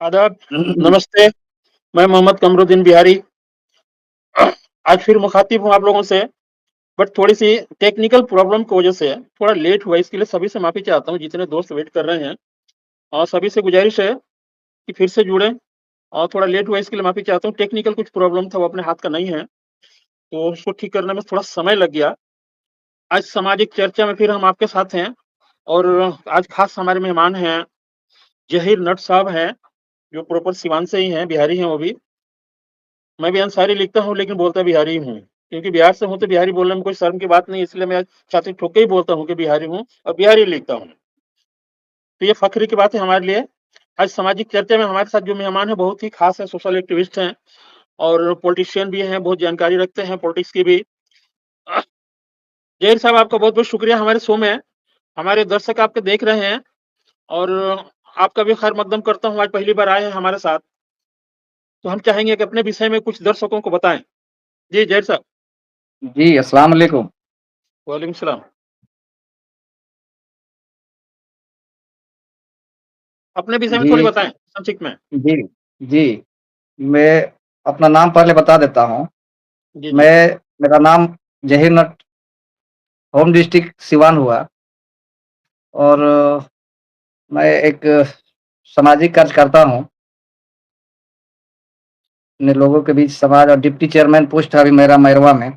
आदाब, नमस्ते, मैं मोहम्मद कमरुद्दीन बिहारी। आज फिर मुख़ातिब हूँ आप लोगों से, बट थोड़ी-सी टेक्निकल प्रॉब्लम की वजह से थोड़ा लेट हुआ, इसके लिए सभी से माफ़ी चाहता हूँ, जितने दोस्त वेट कर रहे हैं। और सभी से गुज़ारिश है कि फिर से जुड़ें और थोड़ा लेट हुआ इसके लिए माफ़ी चाहता हूँ। टेक्निकल कुछ प्रॉब्लम था, वो अपने हाथ का नहीं है, तो उसको ठीक करने में थोड़ा समय लग गया। आज सामाजिक चर्चा में फिर हम आपके साथ हैं और आज ख़ास हमारे मेहमान हैं, ज़हीर नट साहब हैं, जो प्रॉपर सिवान से ही हैं, बिहारी हैं वो भी। मैं भी अंसारी लिखता हूँ लेकिन बोलता बिहारी हूँ, क्योंकि बिहार से हूँ तो बिहारी बोलने में कोई शर्म की बात नहीं, इसलिए मैं छाती ठोक के ही बोलता हूँ कि बिहारी हूँ और बिहारी लिखता हूँ। तो ये फ़ख्र की बात है हमारे लिए। आज सामाजिक चर्चा में हमारे साथ जो मेहमान हैं बहुत ही ख़ास हैं, सोशल एक्टिविस्ट हैं और पॉलिटिशियन भी हैं, बहुत जानकारी रखते हैं पॉलिटिक्स की भी। ज़हीर साहब आपका बहुत-बहुत शुक्रिया हमारे शो में। हमारे दर्शक आपको देख रहे हैं और आपका भी खैर मकदम करता हूँ, आज पहली बार आए हैं हमारे साथ। तो हम चाहेंगे कि अपने विषय में कुछ दर्शकों को बताएँ। जी, ज़हीर साहब। जी, अस्सलाम वालेकुम। वालेकुम सलाम। अपने विषय में थोड़ी जी, बताएँ संक्षिप्त में। जी, जी। मैं अपना नाम पहले बता देता हूँ। जी, जी। मैं मेरा नाम ज़हीर नट, होम डिस्ट्रिक्ट सिवान हुआ और मैं एक सामाजिक कार्यकर्ता हूँ। अपने लोगों के बीच समाज और डिप्टी चेयरमैन पोस्ट है अभी मेरा मैरवा में।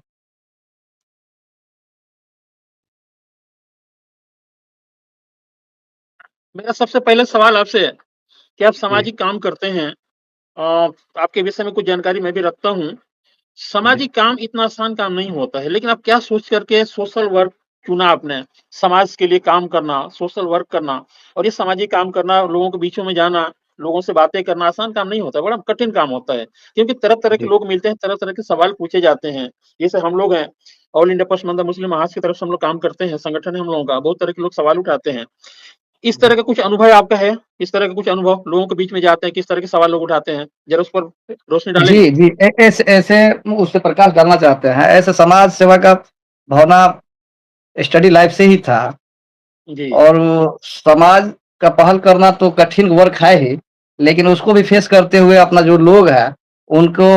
मेरा सबसे पहले सवाल आपसे है कि आप जी, सामाजिक काम करते हैं। अ, आपके विषय में कुछ जानकारी मैं भी रखता हूँ। जी। सामाजिक काम इतना आसान काम नहीं होता है, लेकिन आप क्या सोच कर के सोशल वर्क चुना आपने? समाज के लिए काम करना, सोशल वर्क करना और ये सामाजिक काम करना, लोगों के बीचों में जाना, लोगों से बातें करना आसान काम नहीं होता, बड़ा कठिन काम होता है। क्योंकि तरह-तरह के जी, लोग मिलते हैं, तरह-तरह के सवाल पूछे जाते हैं। जैसे हम लोग हैं, ऑल इंडिया पसमंदा मुस्लिम महाज की तरफ से हम लोग काम करते हैं, संगठन है हम लोगों का, बहुत तरह के लोग सवाल उठाते हैं। इस तरह जी। का कुछ अनुभव आपका है? इस तरह का कुछ अनुभव लोगों के बीच में जाते हैं, किस तरह के सवाल लोग उठाते हैं? ज़रा उस पर रोशनी जी, डालेंगे? जी। ऐसे उस पे प्रकाश डालना चाहते हैं। ऐसे समाज सेवा का भावना स्टडी लाइफ़ से ही था जी, और समाज का पहल करना तो कठिन वर्क है ही, लेकिन उसको भी फेस करते हुए अपना जो लोग हैं, उनको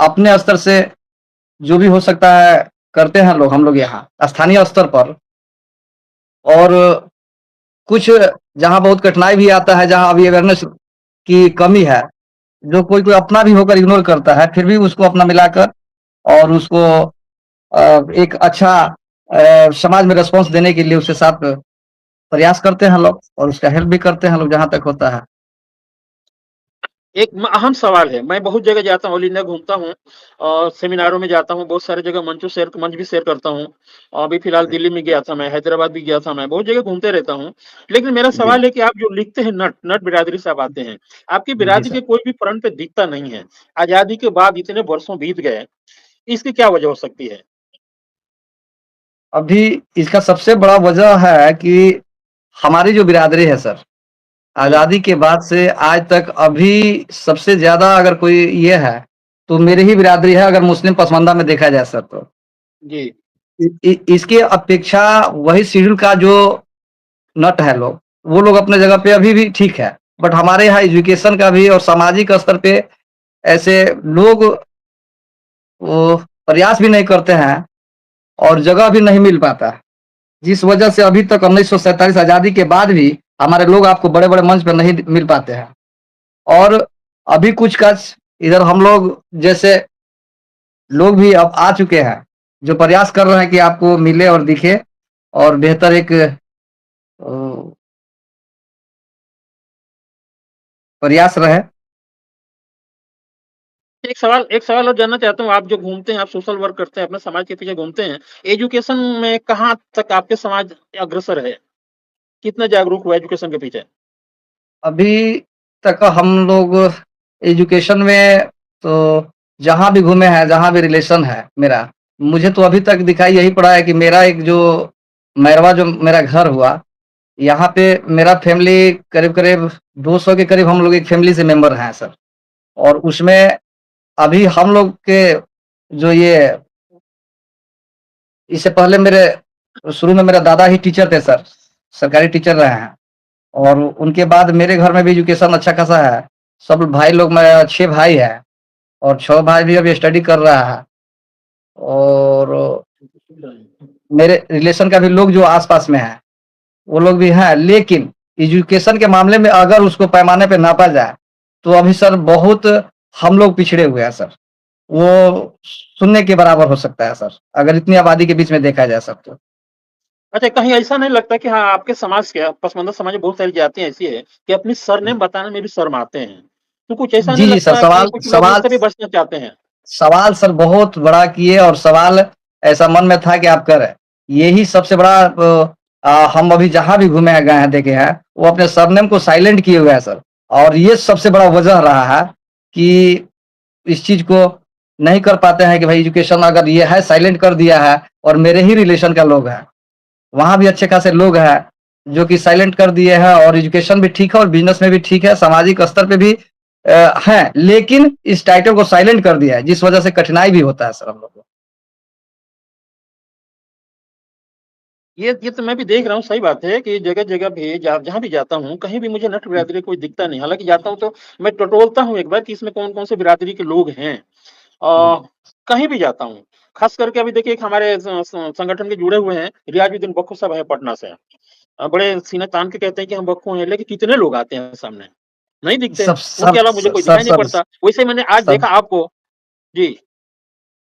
अपने स्तर से जो भी हो सकता है करते हैं लोग हम लोग यहाँ, स्थानीय स्तर पर और कुछ जहाँ बहुत कठिनाई भी आता है, जहाँ अभी अवेयरनेस की कमी है, जो कोई-कोई अपना भी होकर इग्नोर करता है, फिर भी उसको अपना मिलाकर और उसको एक अच्छा समाज में रिस्पॉन्स देने के लिए उसके साथ प्रयास करते हैं लोग और उसका हेल्प भी करते हैं लोग जहाँ तक होता है। एक अहम सवाल है, मैं बहुत जगह जाता हूँ, ऑल इंडिया घूमता हूँ और सेमिनारों में जाता हूँ, बहुत सारी जगह मंच भी शेयर करता हूँ। अभी फिलहाल जी, दिल्ली में गया था मैं, हैदराबाद भी गया था मैं, बहुत जगह घूमते रहता हूँ। लेकिन मेरा जी, सवाल है कि आप जो लिखते हैं नट बिरादरी से आप आते हैं, आपकी जी बिरादरी सर। के कोई भी फ्रंट पे दिखता नहीं है। आज़ादी के बाद इतने वर्षों बीत गए, इसकी क्या वजह हो सकती है? अभी इसका सबसे बड़ा वजह है कि हमारी जो बिरादरी है सर, जी, आज़ादी के बाद से आज तक अभी सबसे ज़्यादा अगर कोई ये है, तो मेरी ही बिरादरी है अगर मुस्लिम पसमानदा में देखा जाए सर तो। जी, इसके अपेक्षा वही शेड्यूल का जो नट है लोग, वो लोग अपने जगह पे अभी भी ठीक है। बट हमारे यहाँ एजुकेशन का भी और सामाजिक स्तर पे ऐसे लोग वो प्रयास भी नहीं करते हैं और जगह भी नहीं मिल पाता है। जिस वजह से अभी तक 1947 आज़ादी के बाद भी हमारे लोग आपको बड़े-बड़े मंच पे नहीं मिल पाते हैं। और अभी कुछ कच इधर हम लोग जैसे लोग भी अब आ चुके हैं, जो प्रयास कर रहे हैं कि आपको मिले और दिखे और बेहतर एक अ, प्रयास रहे। एक सवाल और जानना चाहता हूँ, आप जो घूमते हैं, आप सोशल वर्क करते हैं, अपने समाज के पीछे घूमते हैं, एजुकेशन में कहाँ तक आपके समाज अग्रसर है? कितना जागरूक हुआ एजुकेशन के पीछे? अभी तक हम लोग एजुकेशन में तो जहाँ भी घूमे हैं, जहाँ भी रिलेशन है मेरा, मुझे तो अभी तक दिखाई यही पड़ा है कि मेरा एक जो मैरवा जो मेरा घर हुआ, यहाँ पे मेरा फैमिली करीब-करीब 200 के करीब हम लोग एक फैमिली से मेंबर हैं सर। और उसमें अभी हम लोग के जो ये इससे पहले मेरे शुरू में मेरा दादा ही टीचर थे सर, सरकारी टीचर रहे हैं। और उनके बाद मेरे घर में भी एजुकेशन अच्छा खासा है। सब भाई लोग मैं 6 भाई हैं और 6 भाई भी अभी स्टडी कर रहा है और मेरे रिलेशन का भी लोग जो आस-पास में हैं, वो लोग भी हैं। लेकिन एजुकेशन के मामले में अगर उसको पैमाने पे नापा जाए, तो अभी सर बहुत हम लोग पिछड़े हुए हैं सर। वो शून्य के बराबर हो सकता है सर, अगर इतनी आबादी के बीच में देखा जाए सब तो। अच्छा, कहीं ऐसा नहीं लगता कि हाँ, आपके समाज के पसमानदा समाज में बहुत सारी जातियाँ ऐसी है कि अपनी सरनेम बताने में भी शर्माते हैं। तो कुछ ऐसा नहीं जी, जी सर, लगता कि सवाल कुछ लोग सवाल इससे भी बचना चाहते हैं? सवाल सर बहुत बड़ा किए और सवाल ऐसा मन में था कि आप करें। यही सबसे बड़ा हम अभी जहाँ भी घूमे हैं, गए हैं, देखे हैं, वो अपने सरनेम को साइलेंट किए हुए हैं सर। और ये सबसे बड़ा वजह रहा है कि इस चीज़ को नहीं कर पाते हैं कि भाई एजुकेशन अगर ये है साइलेंट कर दिया है और मेरे ही रिलेशन का लोग है। वहाँ भी अच्छे खासे लोग हैं, जो कि साइलेंट कर दिए हैं और एजुकेशन भी ठीक है और बिज़नेस में भी ठीक है, सामाजिक स्तर पे भी हैं, लेकिन इस टाइटल को साइलेंट कर दिया है, जिस वजह से कठिनाई भी होता है सर हम लोग को। ये तो मैं भी देख रहा हूँ, सही बात है कि जगह-जगह भी जहाँ भी जाता हूँ, कहीं भी मुझे नट बिरादरी कोई दिखता नहीं। हालाँकि जाता हूँ तो मैं टटोलता हूँ एक बार कि इसमें कौन-कौन से बिरादरी के लोग हैं। हुँ, कहीं भी जाता हूँ, ख़ास करके अभी देखिए एक हमारे स स संगठन के जुड़े हुए हैं, रियाजुद्दीन बक्खू साहब हैं पटना से। बड़े सीना तान के कहते हैं कि हम बक्खू हैं, लेकिन कितने लोग आते हैं सामने, नहीं दिखते। सब उनके सब अलावा मुझे स कोई सर दिखाई नहीं सर पड़ता। वैसे ही मैंने आज सब देखा आपको। जी,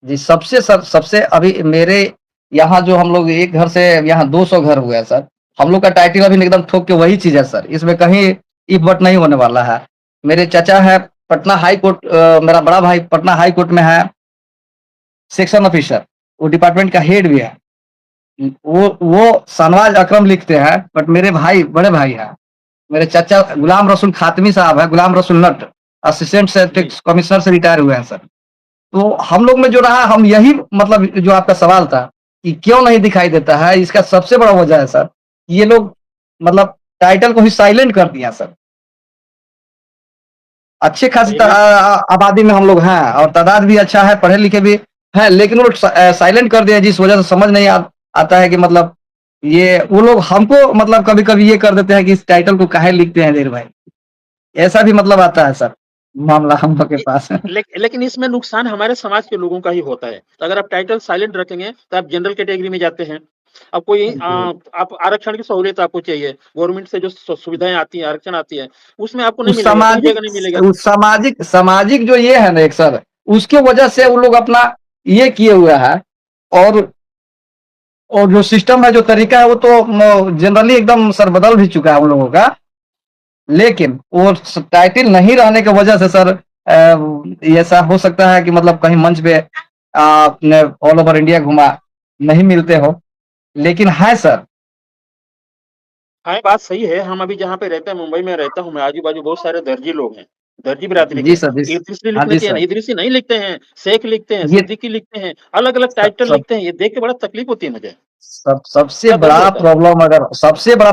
जी, सबसे अभी मेरे यहाँ जो हम लोग एक घर से यहाँ 200 घर हुए हैं सर। हम लोग का टाइटल अभी एकदम ठोक के वही चीज़ है सर, इसमें कहीं इफ़-बट नहीं होने वाला है। मेरे चाचा हैं पटना हाई कोर्ट मेरा बड़ा भाई पटना हाई कोर्ट में है, सेक्शन ऑफिसर, वो डिपार्टमेंट का हेड भी है। वो शाहनवाज़ अकरम लिखते हैं, बट मेरे भाई बड़े भाई हैं। मेरे चाचा गुलाम रसूल खातमी साहब हैं, गुलाम रसूल नट, असिस्टेंट जी। सेक्रेटरी कमिश्नर से रिटायर हुए हैं सर। तो हम लोग में जो रहा हम यही मतलब जो आपका सवाल था कि क्यों नहीं दिखाई देता है, इसका सबसे बड़ा वजह है सर, ये लोग मतलब टाइटल को ही साइलेंट कर दिया सर। अच्छे खासी चलिए मैं आबादी में हम लोग हैं और तादाद भी अच्छा है, पढ़े-लिखे भी हैं, लेकिन वो साइलेंट कर दिया जिस वजह से समझ नहीं आता है कि मतलब ये वो लोग हमको मतलब कभी-कभी ये कर देते हैं कि इस टाइटल को काहे लिखते हैं धीर भाई? ऐसा भी मतलब आता है सर, मामला हम लोग के ये पास। लेकिन इसमें नुकसान हमारे समाज के लोगों का ही होता है। तो अगर आप टाइटल साइलेंट रखेंगे, तो आप जनरल कैटेगरी में जाते हैं। अब कोई जी। आप आरक्षण की सहूलियत आपको चाहिए, गवर्नमेंट से जो सुविधाएँ आती हैं, आरक्षण आती है, उसमें आपको नहीं उस मिलेगा, कहीं सामाजिक जगह नहीं मिलेगा। उस सामाजिक सामाजिक जो ये है ना एक सर, उसके वजह से जी, वो लोग अपना ये किए हुए हैं और और जो सिस्टम है, जो तरीका है, वो तो जनरली एकदम सर बदल भी चुका है उन लोगों का। लेकिन वो टाइटल नहीं रहने की वजह से सर ऐसा हो सकता है कि मतलब कहीं मंच पे आपने ऑल ओवर इंडिया घुमा, नहीं मिलते हो, लेकिन है सर। हाँ, ये बात सही है। हम अभी जहाँ पे रहते हैं, मुंबई में रहता हूँ मैं, आजू-बाजू बहुत सारे दर्जी लोग हैं, दर्जी बिरादरी के। जी सर, जी स इदरीसी हाँ लिखना जी चाहिए ना, सर। इदरीसी नहीं लिखते हैं, शेख लिखते हैं, ये सिद्दीकी लिखते हैं, अलग-अलग सब टाइटल सब लिखते हैं। ये देख के बड़ा तकलीफ होती है मुझे, सबसे बड़ा दर्द बड़ा होता है।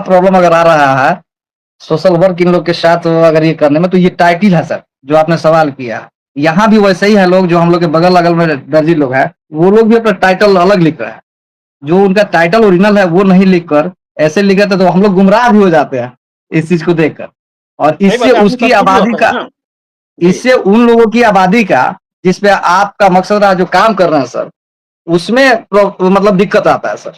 प्रॉब्लम अगर आ रहा है सोशल वर्क इन लोग के साथ अगर ये करने में तो ये टाइटल है सर, जो आपने सवाल किया। यहाँ भी वैसे ही है लोग जो हम लोग के बगल-अगल में दर्जी लोग हैं, वो लोग भी अपना टाइटल अलग लिख रहे हैं। जो उनका टाइटल ओरिजिनल है वो नहीं लिखकर ऐसे लिख देते तो हम लोग गुमराह भी हो जाते हैं, इस चीज़ को देखकर। और सही बात है, आदमी कंफ्यूज़ हो जाता है ना। जी, इससे उन लोगों की आबादी का जिस पे आपका मकसद रहा जो काम कर रहे हैं सर, उसमें मतलब दिक्कत आता है सर।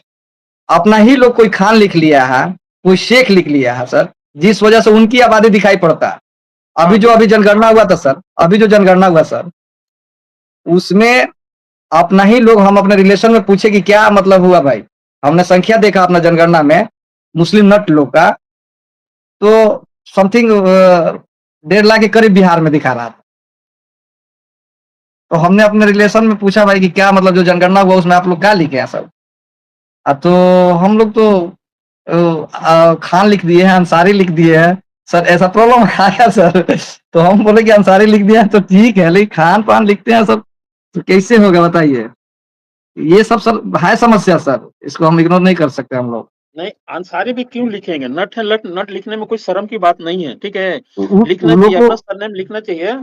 अपना ही लोग कोई खान लिख लिया है, कोई शेख लिख लिया है सर, जिस वजह से उनकी आबादी दिखाई पड़ता है। हाँ, अभी बिल्कुल। जनगणना हुआ था सर, अभी जो जनगणना हुआ सर, उसमें अपना ही लोग हम अपने रिलेशन में पूछे कि क्या मतलब हुआ भाई? हमने संख्या देखा अपना जनगणना में, मुस्लिम नट लोग का, तो समथिंग 1.5 लाख के करीब बिहार में दिखा रहा था। तो हमने अपने रिलेशन में पूछा भाई कि क्या मतलब जो जनगणना हुआ उसमें आप लोग क्या लिखे हैं सब? तो हम लोग तो खान लिख दिए हैं, अंसारी लिख दिए हैं। सर ऐसा प्रॉब्लम आया सर। तो हम बोले कि अंसारी लिख दिया है तो ठीक है, लेकिन खान-पान लिखते हैं सब, तो कैसे होगा बताइए? ये सब सर है समस्या सर, इसको हम इग्नोर नहीं कर सकते हम लोग। नहीं, अंसारी भी क्यों लिखेंगे? नट है लट नट लिखने में कोई शर्म की बात नहीं है, ठीक है? लिखना उन लोग चाहिए, को अपना सरनेम लिखना चाहिए।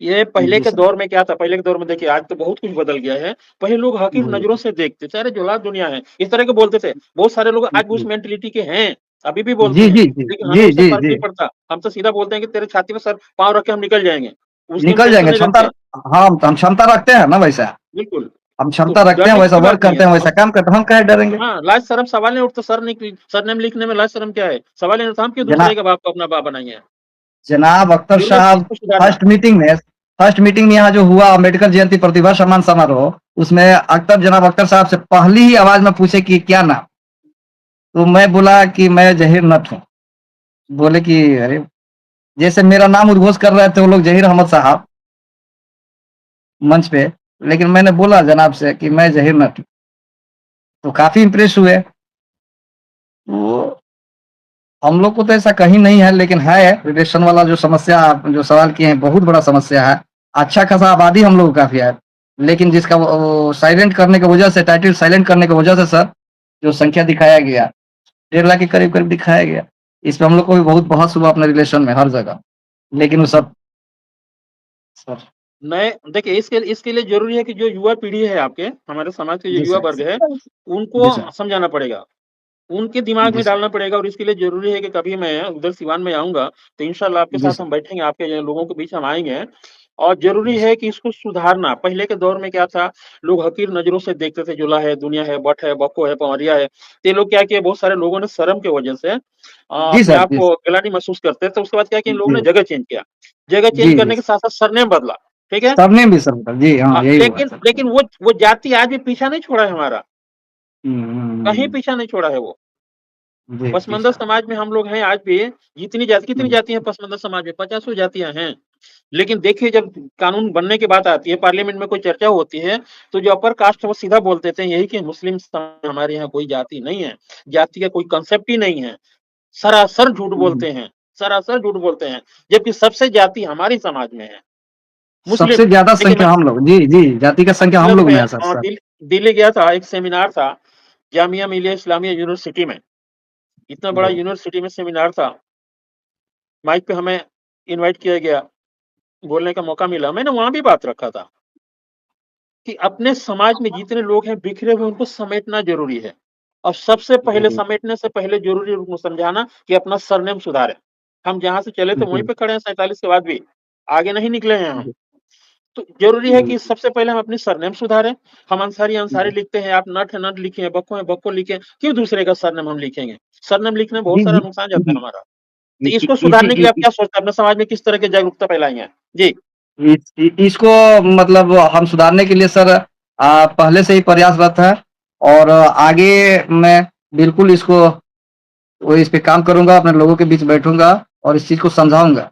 ये पहले जी के सर। दौर में क्या था, पहले के दौर में देखिए आज तो बहुत कुछ बदल गया है। पहले लोग हक़ीर जी, नज़रों से देखते थे, अरे जुलाब दुनिया है, इस तरह के बोलते थे। बहुत सारे लोग आज भी उस जी, मेंटालिटी के हैं। अभी भी बोलते जी, हैं, जी, जी। लेकिन हमें जी, उससे जी, फ़र्क जी। नहीं पड़ता। हम तो सीधा बोलते हैं कि तेरे छाती पे सर पाँव रख के हम निकल जाएँगे, उसकी हम निकल टेंशन जाएँगे नहीं क्षमता। रखते। हाँ, तो हम क्षमता रखते हैं ना वैसा। बिल्कुल, हम तो क्षमता रखते हैं, डरने की वैसा कोई वर्क बात नहीं है। करते हैं, वैसा हम काम करते हैं, हम काहे डरेंगे? हाँ, लाज शर्म सवाल नहीं उठता, सरनेम लिखने में लाज शर्म क्या है? सवाल ही नहीं उठता, हम क्यों जना दूसरे के बाप को अपना बाप बनाएँगे? जनाब अख्तर ज़रूरी है इस चीज़ साहब, को सुधारना। फर्स्ट मीटिंग में यहाँ जो हुआ अम्बेडकर जयंती प्रतिभा सम्मान समारोह, उसमें जनाब अख्तर साहब से पहली ही आवाज़ में पूछे कि क्या नाम? तो मैं बोला कि मैं ज़हीर नट हूँ। बोले कि अरे! जैसे मेरा नाम उद्घोष कर रहे थे वो लोग ज़हीर अहमद साहब मंच पे, लेकिन मैंने बोला जनाब से कि मैं ज़हीर नट हूँ, तो काफ़ी इम्प्रेस हुए। तो हम लोग को तो ऐसा कहीं नहीं है, लेकिन है रिलेशन वाला जो समस्या आप जो सवाल किए हैं, बहुत बड़ा समस्या है। अच्छा खासा आबादी हम लोग का काफ़ी है, लेकिन जिसका वो साइलेंट करने की वजह से, टाइटल साइलेंट करने की वजह से सर, जो संख्या दिखाया गया, 1.5 लाख के करीब-करीब दिखाया गया। इस पे हम लोग को भी बहुत बहस हुआ अपने रिलेशन में हर जगह, लेकिन वो सब सर नए देखिए इसके लिए ज़रूरी है कि जो युवा पीढ़ी है आपके, हमारे समाज के जो जी युवा सर। वर्ग है, जी सर। उनको समझाना पड़ेगा। उनके दिमाग जी में सर। डालना पड़ेगा और इसके लिए ज़रूरी है कि कभी मैं उधर सिवान में आऊँगा, तो इंशाअल्लाह आपके जी साथ सर। हम बैठेंगे, आपके जो लोगों के बीच हम आएँगे और ज़रूरी है कि इसको सुधारना। पहले के दौर में क्या था, लोग हक़ीर नज़रों से देखते थे, जुला है, दुनिया है, बट है, बको है, पवरिया है। तो ये लोग क्या किए, बहुत सारे लोगों ने शर्म की वजह से जी अपने सर, आप जी। को गिलानी महसूस करते थे, तो उसके बाद क्या किया इन लोगों जी। ने जगह चेंज किया। जगह चेंज जी, जी। करने के साथ-साथ सरनेम बदला, ठीक है? सरनेम भी सर जी हाँ, यही हुआ है लेकिन सर। लेकिन वो जाति आज भी पीछा नहीं छोड़ा है हमारा, हुँ, हुँ, कहीं हुँ। पीछा नहीं छोड़ा है वो। जी, जी पसमंदा सर। समाज में हम लोग हैं आज भी, कितनी हुँ। जाति हैं पसमंदा समाज में? 50 जातियाँ हैं। लेकिन देखिए जब कानून बनने की बात आती है, पार्लियामेंट में कोई चर्चा होती है, तो जो अपर कास्ट है वो सीधा बोल देते हैं यही कि मुस्लिम हमारे यहाँ कोई जाति नहीं है। जाति का कोई कांसेप्ट ही नहीं है। सरासर झूठ हुँ। बोलते हैं, सरासर झूठ बोलते हैं। जबकि सबसे जाति हमारी समाज में है, मुस्लिम। सबसे ज़्यादा देखिए मैं संख्या हम लोग जी, जी, जाति का संख्या हम जब लोग में मैं है सर सर। दिल्ली गया था, एक सेमिनार था, जामिया मिलिया इस्लामिया यूनिवर्सिटी में। इतना बड़ा जी। यूनिवर्सिटी में सेमिनार था, माइक पे हमें इनवाइट किया गया, बोलने का मौका मिला। मैंने वहाँ भी बात रखा था कि अपने समाज में जितने लोग हैं बिखरे हुए उनको समेटना ज़रूरी है। और सबसे जी, पहले जी। समेटने से पहले ज़रूरी है उनको समझाना कि अपना सरनेम सुधारें। हम जहाँ से चले थे वहीं जी, पे खड़े हैं 47 के बाद भी, आगे नहीं निकले हैं हम। जी, तो ज़रूरी है जी, कि सबसे पहले हम अपनी सरनेम सुधारें। हम अंसारी, अंसारी जी। लिखते हैं, आप नट है, नट लिखिए, बक्को है, बक्को लिखें। क्यों दूसरे का सरनेम हम लिखेंगे? सरनेम लिखने में बहुत जी, सारा जी, नुकसान जाता है जी। हमारा। इ तो इ इसको इसी सुधारने के इ लिए आप इ क्या सोचते हैं? अपने समाज में किस तरह की जागरूकता फैलाएँगे? जी। इसको मतलब हम सुधारने के लिए सर पहले से ही प्रयासरत है और आगे मैं बिल्कुल इस पे काम करूँगा, अपने लोगों के बीच बैठूँगा और इस चीज़ को समझाऊँगा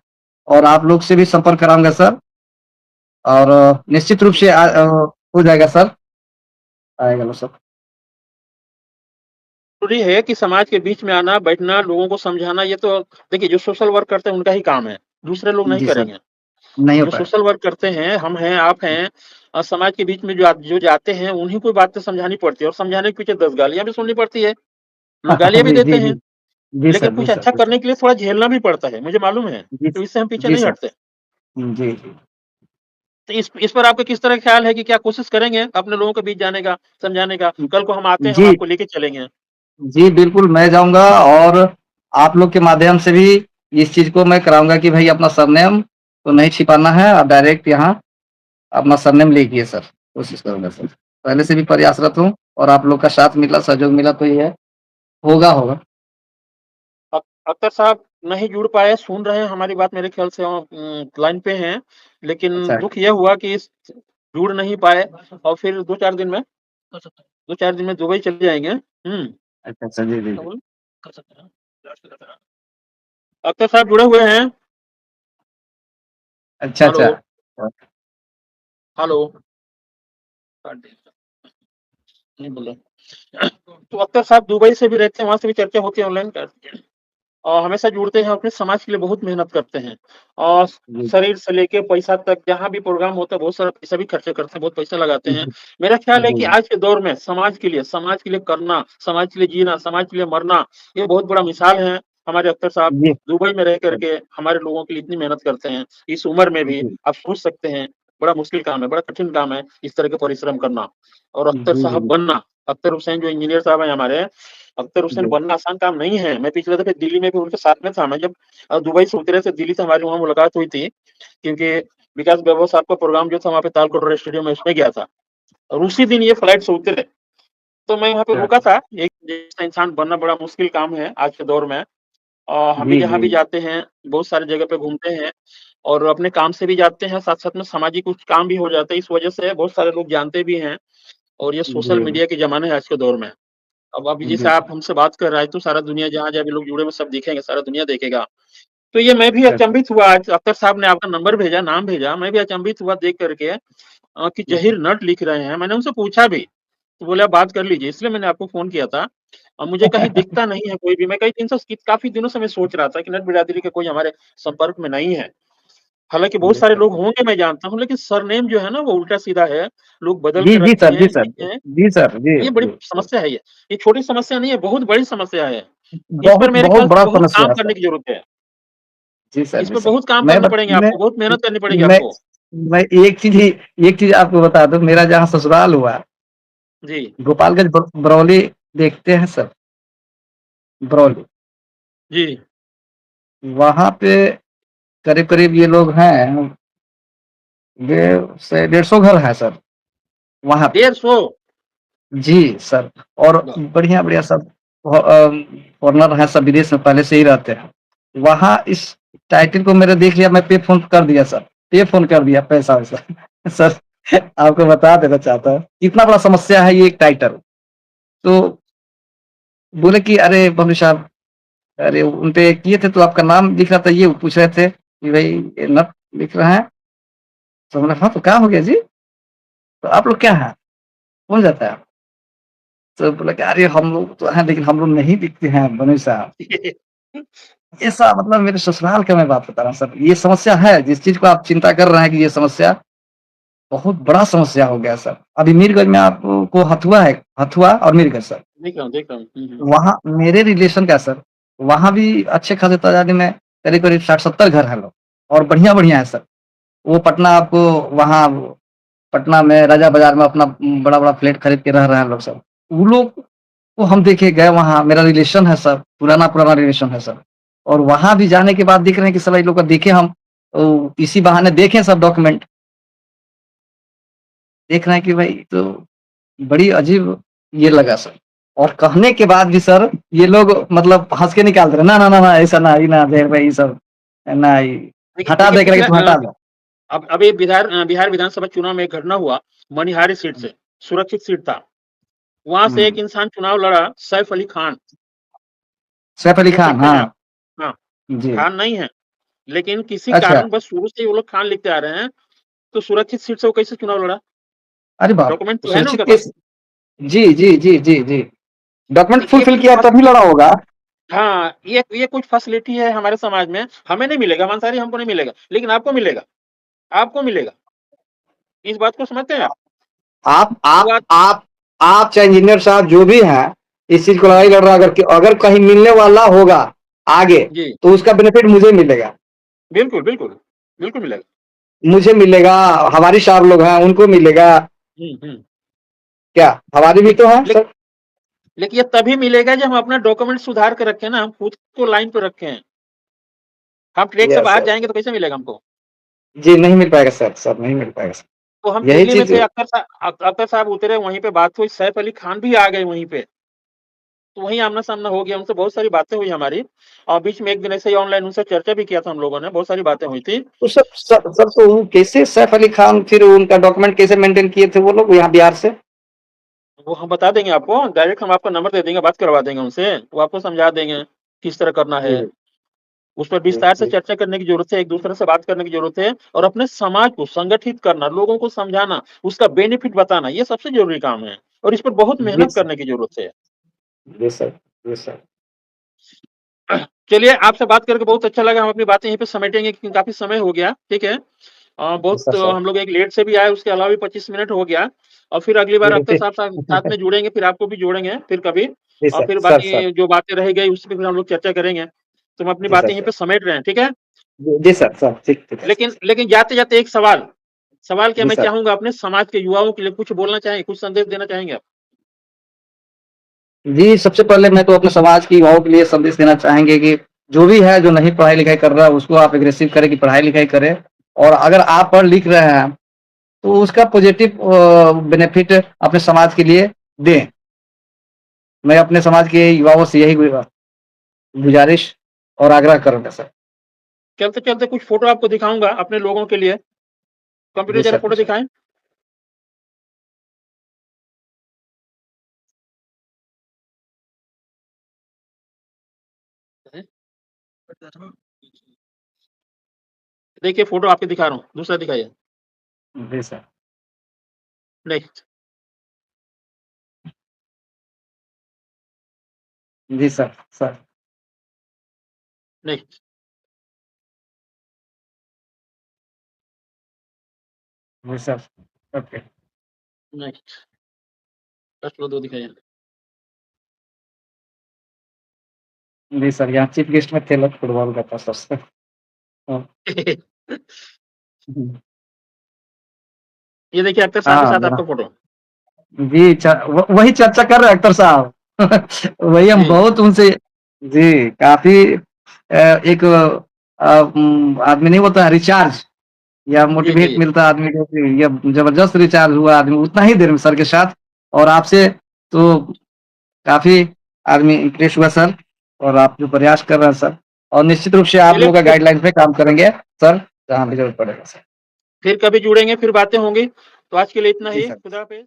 और आप लोग से भी संपर्क कराऊँगा सर और निश्चित रूप से हो जाएगा सर, आएगा वो सब। ज़रूरी है कि समाज के बीच में आना, बैठना, लोगों को समझाना ये तो देखिए जो सोशल वर्क करते हैं उनका ही काम है, दूसरे लोग नहीं जी सर, करेंगे। नहीं हो जो पाएगा। सोशल वर्क करते हैं, हम हैं, आप हैं समाज के बीच में जो जाते हैं उन्हीं को बातें समझानी पड़ती है और समझाने के पीछे 10 गालियाँ भी सुननी पड़ती है। लोग गालियाँ भी जी, देते जी, हैं, जी। जी लेकिन सर, जी कुछ सर, अच्छा जी सर। करने के लिए थोड़ा झेलना भी पड़ता है, मुझे मालूम है। जी, तो इससे हम पीछे जी नहीं सर। हटते। जी, जी। तो इस पर आपका किस तरह ख़्याल है कि क्या कोशिश करेंगे अपने लोगों के बीच जाने का, समझाने का? कल को हम आते हैं, हम जी, आपको लेके चलेंगे। जी, बिल्कुल मैं जाऊँगा और आप लोग के माध्यम से भी इस चीज़ को मैं कराऊँगा कि भई अपना सरनेम तो नहीं छिपाना है और डायरेक्ट यहाँ अपना सरनेम लिखिए सर, कोशिश करूँगा सर। पहले से भी प्रयासरत हूँ और आप लोग का साथ मिला, सहयोग मिला तो ये है, होगा, होगा। अख्तर साहब नहीं जुड़ पाए, सुन रहे हैं हमारी बात मेरे ख़्याल से लाइन पे हैं, लेकिन अच्छा, दुःख ये हुआ कि जुड़ नहीं पाए और फिर 2-4 दिन में 2-4 दिन में दुबई चले जाएँगे। अच्छा, अच्छा। जी, जी, क्या जी। बोले? अख्तर साहब जुड़े हुए हैं? अच्छा, हेलो, अच्छा। हेलो। नहीं बोल रहे। तो अख्तर साहब दुबई से भी रहते हैं, वहाँ से भी चर्चा होती है ऑनलाइन और हमेशा जुड़ते हैं, अपने समाज के लिए बहुत मेहनत करते हैं और जी, शरीर से लेके पैसा तक जहाँ भी प्रोग्राम होता है बहुत सारा पैसा भी खर्चा करते हैं, बहुत पैसा लगाते हैं। जी, मेरा ख़्याल है कि जी, आज के दौर में समाज के लिए करना, समाज के लिए जीना, समाज के लिए मरना, ये बहुत बड़ा मिसाल है। हमारे अख्तर साहब जी, दुबई में रह कर के हमारे लोगों के लिए इतनी मेहनत करते हैं। इस उम्र में भी जी, आप सोच सकते हैं, बड़ा मुश्किल काम है, बड़ा कठिन काम है इस तरह के परिश्रम करना और अख्तर जी, साहब जी, बनना। अख्तर हुसैन जो इंजीनियर साहब हैं हमारे अख्तर हुसैन जी, बनना आसान काम नहीं है। मैं पिछले दफ़े दिल्ली में भी उनके साथ में था। मैं जब दुबई से उतरे थे दिल्ली से हमारी वहाँ मुलाकात हुई थी, क्योंकि विकास वैभव साहब का प्रोग्राम जो था वहाँ पे तालकटोरा स्टेडियम में उसमें गया था और उसी दिन ये फ्लाइट से उतरे। तो मैं वहाँ पे रुका अच्छा। था। एक जैसा इंसान बनना बड़ा मुश्किल काम है आज के दौर में। हम भी जी, जहाँ जी। भी जाते हैं, बहुत सारी जगह पे घूमते हैं और अपने काम से भी जाते हैं, साथ-साथ में सामाजिक कुछ काम भी हो जाता है। इस वजह से बहुत सारे लोग जानते भी हैं और ये सोशल जी, मीडिया के ज़माना है आज के दौर में। अब अभी जैसे जी, आप हमसे बात कर रहे हैं, तो सारा दुनिया जहाँ-जहाँ भी लोग जुड़े हुए सब दिखेंगे, सारा दुनिया देखेगा। तो ये मैं भी अच्छा, अचंभित हुआ आज अख्तर साहब ने आपका नंबर भेजा, नाम भेजा, मैं भी अचंभित हुआ देख कर के कि अच्छा। ज़हीर नट लिख रहे हैं। मैंने उनसे पूछा भी, तो बोले आप बात कर लीजिए, इसलिए मैंने आपको फ़ोन किया था। मुझे कहीं दिखता नहीं है कोई भी, मैं कई दिन से काफ़ी दिनों से मैं सोच रहा था कि नट बिरादरी के कोई हमारे संपर्क में नहीं है। हालाँकि बहुत जी, सारे सर। लोग होंगे मैं जानता हूँ, लेकिन सरनेम जो है ना वो उल्टा-सीधा है, लोग बदल जी, के जी रखते सर, हैं, जी सर। लिखते हैं। जी सर, जी, ये बड़ी जी, जी। समस्या है ये। ये छोटी समस्या नहीं है, बहुत बड़ी समस्या है। इस पर बहुत मेरे बहुत ख्याल से बड़ा बहुत समस्या काम है करने सर। की ज़रूरत है। जी सर, इस जी पे सर। बहुत काम मैं करने बत पड़ेंगे आपको, बहुत मेहनत करनी पड़ेगी मैं आपको। मैं एक चीज़ आपको बता दूँ, मेरा जहाँ ससुराल हुआ, जी, गोपालगंज बरौली देखते हैं सर, बरौली। जी। वहाँ पे करीब-करीब ये लोग हैं, ये से 150 घर हैं सर, वहाँ पे। 150 जी, सर। और ब बढ़िया-बढ़िया सब फॉरेनर हैं, सब विदेश में पहले से ही रहते हैं। वहाँ इस टाइटल को मैंने देख लिया, मैं पे फ़ोन कर दिया सर, पे फ़ोन कर दिया पैसा-वैसा। सर, आपको बता देना चाहता हूँ, इतना बड़ा समस्या है ये एक टाइटल। तो बोले कि अरे बबलू साहब, अरे उनपे किए थे तो आपका नाम दिख रहा था, ये पूछ रहे थे कि भई ये नट लिख रहे हैं। तो मैंने कहा, हाँ, तो क्या हो गया जी? तो आप लोग क्या हैं? कौन जाता है? तो बोला कि अरे हम लोग तो हैं, लेकिन हम लोग नहीं दिखते हैं बनी साहब। ऐसा मतलब मेरे ससुराल का मैं बात बता रहा हूँ सर, ये समस्या है, जिस चीज़ को आप चिंता कर रहे हैं कि ये समस्या बहुत बड़ा समस्या हो गया सर। अभी मीरगंज में आपको हथुआ है, हथुआ और मीरगंज सर, देख रहा हूँ, देख रहा हूँ। हुँ, हुँ। वहाँ मेरे रिलेशन का सर, वहाँ भी अच्छे खासे तादाद में करीब-करीब 60-70 घर हैं लोग और बढ़िया-बढ़िया हैं सर। वो पटना आपको वहाँ पटना में राजा बाज़ार में अपना बड़ा-बड़ा फ्लैट खरीद के रह रहे हैं लोग सब। वो लोग को हम देखे गए वहाँ, मेरा रिलेशन है सर, पुराना-पुराना रिलेशन है सर। और वहाँ भी जाने के बाद देख रहे हैं कि साला इन लोग को देखे हम, इसी बहाने देखे सब डॉक्यूमेंट, देख रहे हैं कि भाई तो बड़ी अजीब ये लगा सर। और कहने के बाद भी सर, ये लोग मतलब हँस के निकाल दे रहे हैं, ना, ना, ना, ना, ऐसा ना, ये ना देख भाई ये सब, ना ये देखिए हटा देखिए दे, कह रहे पिछला कि तुम हटा दो। अब अभी बिहार विधानसभा चुनाव में एक घटना हुआ, मनिहारी सीट से, सुरक्षित सीट था। वहाँ से एक हुँ, इंसान चुनाव लड़ा, सैफ अली खान, सैफ अली देख खान, सकते हैं आप। हाँ, हाँ, जी। खान नहीं है, लेकिन किसी अच्छा, कारणवश शुरू से ही वो लोग खान लिखते आ रहे हैं, तो सुरक्षित सीट से वो कैसे चुनाव लड़ा? अरे बाप रे! डॉक्यूमेंट तो तो है ना सुरक्षित उनके पास। केस, जी, जी, जी, जी, जी। डॉक्यूमेंट ये फुलफिल कुछ किया तभी लड़ा फैसिलिटी होगा। हाँ, ये कुछ फैसिलिटी है हमारे समाज में, हमें नहीं मिलेगा, मांसाहारी हमको नहीं मिलेगा, लेकिन आपको मिलेगा, आपको मिलेगा। इस बात को समझते हैं आप? आप वो आप बात आप आप चाहे इंजीनियर साहब जो भी हैं, इस चीज़ को हुँ, लड़ाई हुँ। लड़ रहा है, अगर कहीं मिलने वाला होगा आगे, जी, तो उसका बेनिफिट मुझे मिलेगा। बिल्कुल, बिल्कुल। बिल्कुल मिलेगा। मुझे मिलेगा, हमारी साहब लोग हैं, उनको मिलेगा। हुँ, हुँ। क्या हमारी भी लेक तो है लेक सर? लेकिन ये तभी मिलेगा जब हम अपना डॉक्यूमेंट सुधार के रखें ना, हम खुद को लाइन पे रखें। हम ट्रैक से यस बाहर सर। जाएँगे तो कैसे मिलेगा हमको? जी, नहीं मिल पाएगा सर, सर नहीं मिल पाएगा सर। तो हम यही दिल्ली में चीज़, थे, अख्तर साहब उतरे, वहीं पे बात हुई, सैफ अली खान भी आ गए वहीं पे। तो वहीं आमना-सामना हो गया, उनसे बहुत सारी बातें हुई हमारी और बीच में एक दिन ऐसे ही ऑनलाइन उनसे चर्चा भी किया था हम लोगों ने, बहुत सारी बातें हुई थी। तो सर तो वो कैसे सैफ अली खान फिर उनका डॉक्यूमेंट कैसे मेंटेन किए थे वो लोग यहाँ बिहार से? वो हम बता देंगे आपको, डायरेक्ट हम आपका नंबर दे देंगे, बात करवा देंगे उनसे, वो आपको समझा देंगे, किस तरह करना जी, है। उस पर जी, विस्तार से जी। चर्चा करने की ज़रूरत है, एक-दूसरे से बात करने की ज़रूरत है और अपने समाज को संगठित करना, लोगों को समझाना, उसका बेनिफिट बताना, ये सबसे ज़रूरी काम है और इस पर बहुत जी मेहनत सर, करने की ज़रूरत है। जी सर, जी सर। चलिए, आपसे बात करके बहुत अच्छा लगा, हम अपनी बातें यहीं पे समेटेंगे क्योंकि काफ़ी समय हो गया, ठीक है? जी बहुत सर, सर। हम लोग एक लेट से भी आए, उसके अलावा भी 25 मिनट हो गया और फिर अगली बार जी, अख्तर साहब साथ में जुड़ेंगे, फिर आपको भी जोड़ेंगे फिर कभी जी और सर, फिर सर। बाकी जो बातें रह गई, उस पे फिर हम लोग चर्चा करेंगे। तो हम अपनी जी सर, बातें यहीं पे सर। समेट रहे हैं, ठीक है? जी सर, सर, ठीक है लेकिन सर। लेकिन जाते-जाते एक सवाल, सवाल क्या जी मैं सर। चाहूँगा अपने समाज के युवाओं के लिए कुछ बोलना चाहेंगे, कुछ संदेश देना चाहेंगे आप? जी, सबसे पहले मैं तो अपने समाज के युवाओं के लिए संदेश देना चाहेंगे कि जो भी है, जो नहीं पढ़ाई-लिखाई कर रहा है, उसको आप एग्रेसिव करें कि पढ़ाई-लिखाई करें और अगर आप पढ़ लिख रहे हैं, तो उसका पॉज़िटिव बेनिफिट अपने समाज के लिए दें। मैं अपने समाज के युवाओं से यही गुज़ारिश और आग्रह करूँगा सर। चलते-चलते कुछ फ़ोटो आपको दिखाऊँगा अपने लोगों के लिए। कंप्यूटर जी ज़रा सर, जी फ़ोटो सर। दिखाएँ। देखिए फ़ोटो आपको दिखा रहा हूँ, दूसरा दिखाइए। जी सर। नेक्स्ट, जी सर, सर। नेक्स्ट, जी सर। ओके। नेक्स्ट, लास्ट वाला 2 दिखाइए। जी सर, यहाँ चीफ गेस्ट में थे लोग फुटबॉल का था सर। हाँ। हुँ। ये देखिए अख्तर साहब के हाँ, साथ मेरा आपका फ़ोटो। जी, वही चर्चा कर रहे हैं अख्तर साहब। वही हम जी, बहुत उनसे जी, काफ़ी एक आदमी नहीं होता है रिचार्ज या जी, मोटिवेट जी। मिलता है आदमी को कि या ज़बरदस्त रिचार्ज हुआ आदमी उतना ही देर में सर के साथ और आपसे तो काफ़ी आदमी इम्प्रेस हुआ सर और आप जो प्रयास कर रहे हैं सर और निश्चित रूप से आप चलिए लोगों का फिर गाइडलाइन पे काम करेंगे सर, जहाँ भी ज़रूरत पड़ेगा सर। फिर कभी जुड़ेंगे, फिर बातें होंगी। तो आज के लिए इतना जी ही, सर। खुदा हाफ़िज़।